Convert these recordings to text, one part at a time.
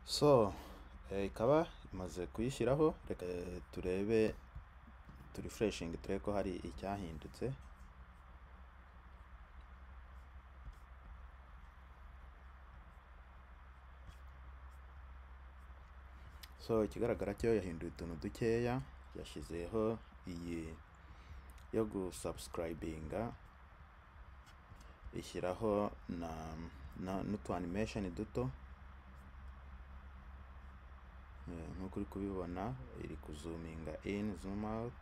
So ikaba imaze kuyishyiraho, reka turebe refreshing turebe ko hari icyahindutse. So ikigaragara cyo yahinduye utuntu dukeya, yashyizeho iyi yo gusubscribinga, ishyiraho n'utu animation duto nk'uko uri kubibona, iri kuzuminga in, zoom out.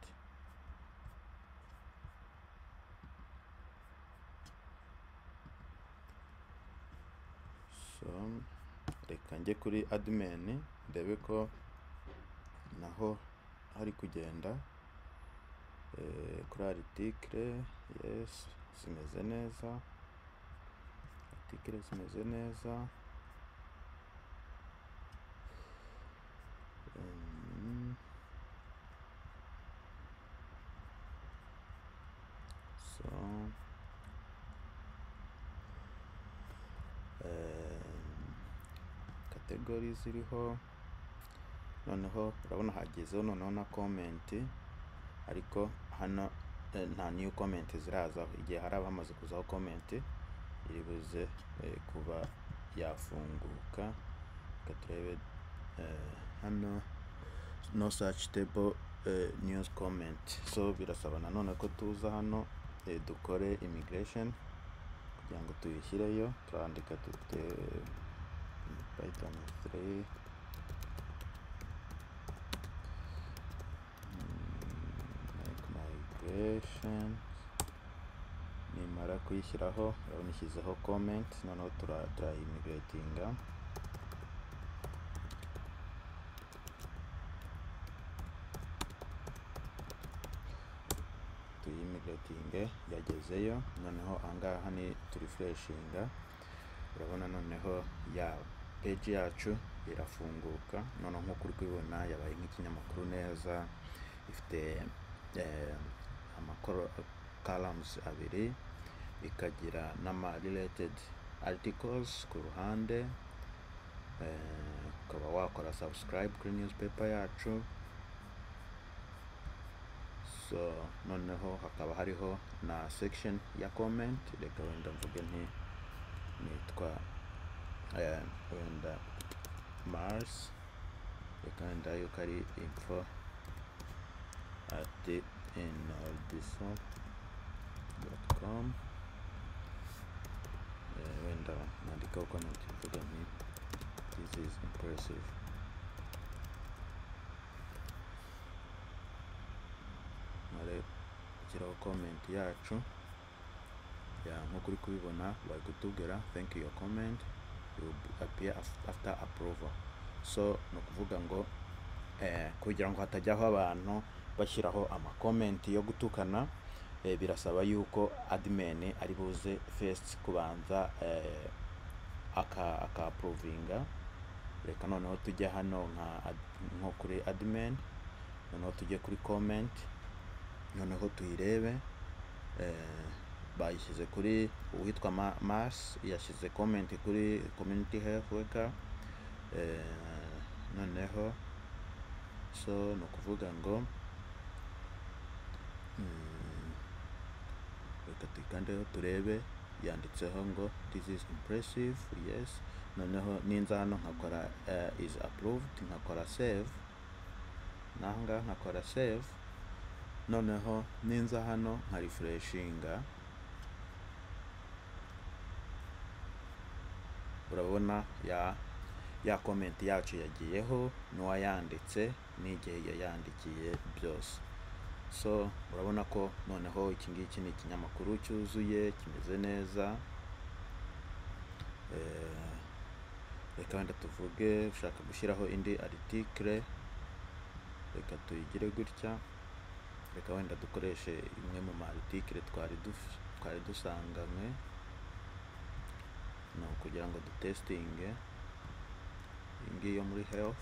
So reka njye kuri admin ndebe ko naho hari kugenda. Kuri article, yes, zimeze neza, article zimeze neza. So category ziriho, noneho urabona hagezeho noneho na comment, ariko hano nta new comment zirazaho. Igihe hari abamaze kuzaho comment iri buze kuba yafunguka. Reka turebe hano no search table news comment. So birasaba nanone ko tuza hano dukore immigration kugira ngo tuyishyireyo. Turandika dute Python 3 migration. Nimara kuyishyiraho urabona ishyizeho comment, noneho immigratinga. Immigrating yagezeyo, noneho ahangaha ni refreshinga. Urabona noneho ya page yacu irafunguka. Noneho nk'uko uri kubibona yabaye nk'ikinyamakuru neza, ifite columns abiri, ikagira n'ama related articles ku ruhande. Ukaba wakora subscribe kuri newspaper yacu. So noneho hakaba hariho na section ya comment. Reka wenda mvuge nti nitwa wenda Mars, reka wenda yuko ari info@nordisol.com. wenda nandikaho comment mvuga nti this is impressive. Shyiraho comment yacu nk'uko uri kubibona, bari kutubwira thank you your comment will appear after approval. So ni ukuvuga ngo kugira ngo hatajyaho abantu bashyiraho amakomenti yo gutukana, birasaba yuko admin ari buze first kubanza aka approvinga. Reka noneho tujya hano nko kuri admin, noneho tujye kuri comment, noneho tuyirebe. Bayishyize kuri uwitwa Mars, yashyize comment kuri community health worker. Noneho so ni ukuvuga ngo reka tuyikandeho turebe, yanditseho ngo this is impressive, yes. Noneho ninza hano nkakora is approved, nkakora save, nanga nkakora save. Noneho ninza hano nka refreshinga, urabona ya comment yacu yagiyeho, n'uwayanditse n'igihe yayandikiye byose. So urabona ko noneho iki ngiki ni ikinyamakuru cyuzuye, kimeze neza. Reka wenda tuvuge ushaka gushyiraho indi article, reka tuyigire gutya. Reka wenda dukoreshe imwe mu article twari dusanganywe, no kugira ngo dutestinge iyi yo muri health.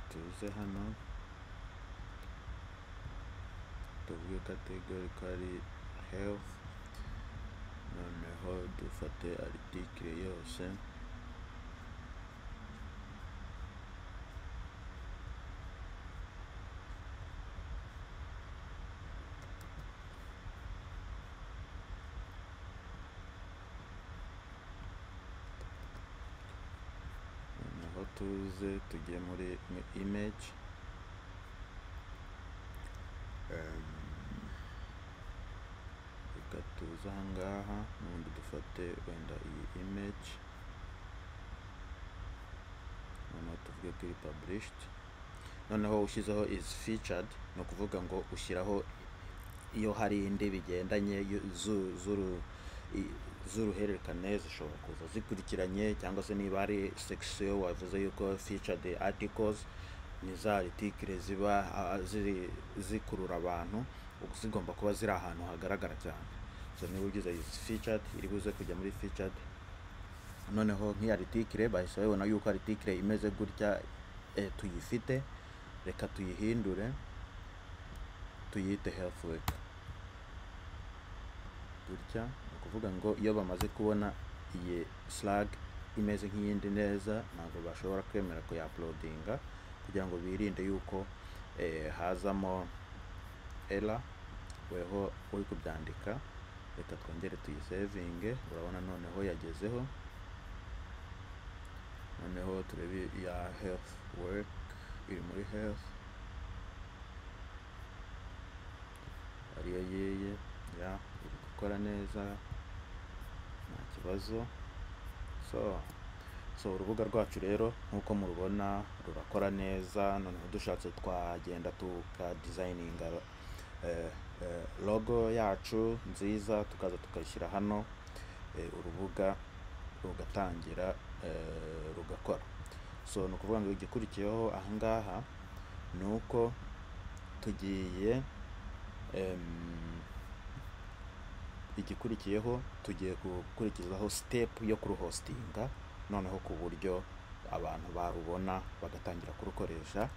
Tuze hano tuvuge category ko ari health. noneho dufate article yose, noneho tuze tujye muri image, reka tuze ahangaha n'ubundi dufate wenda iyi image, noneho tuvuge kuri published. Noneho ushyizeho is featured, no kuvuga ngo ushyiraho iyo hari indi bigendanye z'uruhererekane zishobora kuza zikurikiranye, cyangwa se niba ari section wavuze yuko featured articles ni za article ziba zikurura abantu, zigomba kuba ziri ahantu hagaragara cyane. So niba ugize is featured iri buze kujya muri featured. Noneho nk'iyi article bahise babona yuko article imeze gutya tuyifite, reka tuyihindure tuyite health work gutya. Ni ukuvuga ngo iyo bamaze kubona iyi slug imeze nk'iyindi neza, ntabwo bashobora kwemera kuya-uploadinga kugira ngo birinde yuko hazamo error weho uri kubyandika. Reka twongere tuyisevinge, urabona noneho yagezeho. Noneho turebe ya health work iri muri health, ariyo yeye ya iri gukora neza nta kibazo. So urubuga rwacu rero nk'uko murubona rurakora neza. Noneho dushatse twagenda tuka designinga logo yacu nziza tukaza tukayishyira hano, urubuga rugatangira rugakora. So ni ukuvuga ngo igikurikiyeho ahangaha ni uko tugiye gukurikizaho step yo kuruhostinga, noneho ku buryo abantu barubona bagatangira kurukoresha,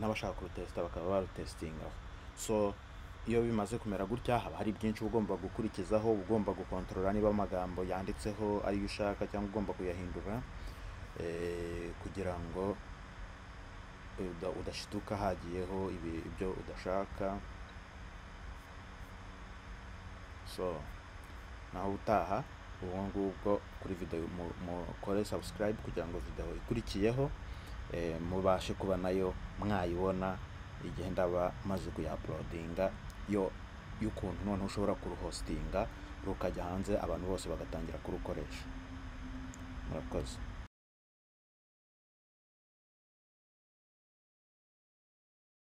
n'abashaka kurutesta bakaba barutestinga. So iyo bimaze kumera gutya, haba hari byinshi ugomba gukurikizaho, ugomba gukontorora niba amagambo yanditseho ariyo ushaka cyangwa ugomba kuyahindura, kugira ngo udashituka hagiyeho ibyo udashaka. So naho utaha ubu ngubwo kuri video mukore subscribe kugira ngo video ikurikiyeho mubashe kuba nayo mwayibona igihe ndaba maze kuya-uploadinga y'ukuntu noneho ushobora kuruhostinga rukajya hanze abantu bose bagatangira kurukoresha. Murakoze.